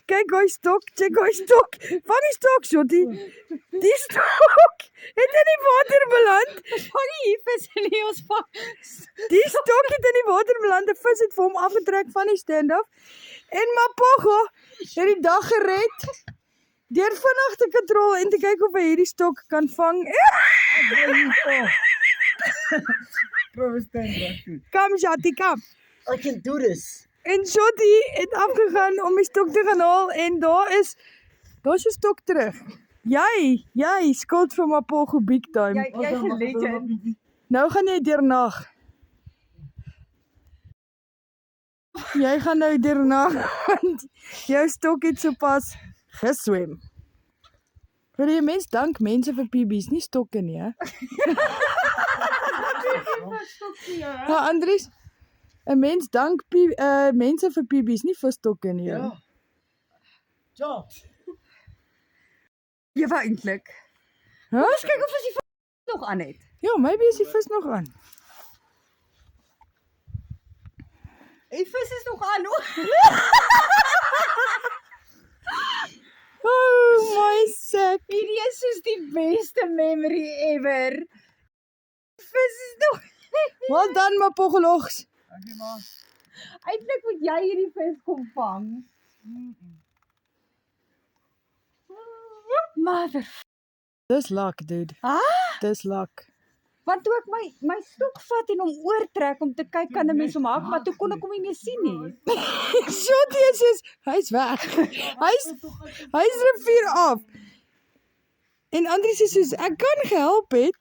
Kyk hy stok, check hy stok. Vang die stok, Shotty. Die stok het in die water beland. Vang die vis in die ons vang. Die stok het in die water beland. 'n Vis het vir hom afgetrek van die stand af. En Mapogo het die dag gered deur vinnig te katrol en te kyk of hy hierdie stok kan vang. Kom Shotty, kom. I can do this. En Shotty het afgegaan om die stok te gaan haal en daar's 'n stok terug. Jy skuld vir Mapogo big time. Jy's 'n legend. Nou gaan jy deurnag. Jy gaan nou deurnag want jou stok het sopas geswem. Wil jy mens dank mense vir PB's, nie stokke nie, hè? Ja, Andries, 'n mens dank mense vir PB's, nie vir stokke nie. Ja. Ja. Jy wou eintlik. Huh? Ons kyk of ons die vis nog aan het. Ja, maybe is die vis nog aan. Die vis is nog aan. Oh my sick. Hierdie is soos die beste memory ever. Die vis is nog. Well done, Mapogelogs. Dankie ma. Eintlik moet jy hierdie vis kom vang. Mother. Dis luck, dude. Dis luck. Want toe ek my stok vat en hom oortrek om te kyk kan 'n mens hom hak, maar toe kon ek hom nie meer sien nie. Shotty is hy's weg. Hy's rivier af. En Andries sê soos ek kan gehelp het.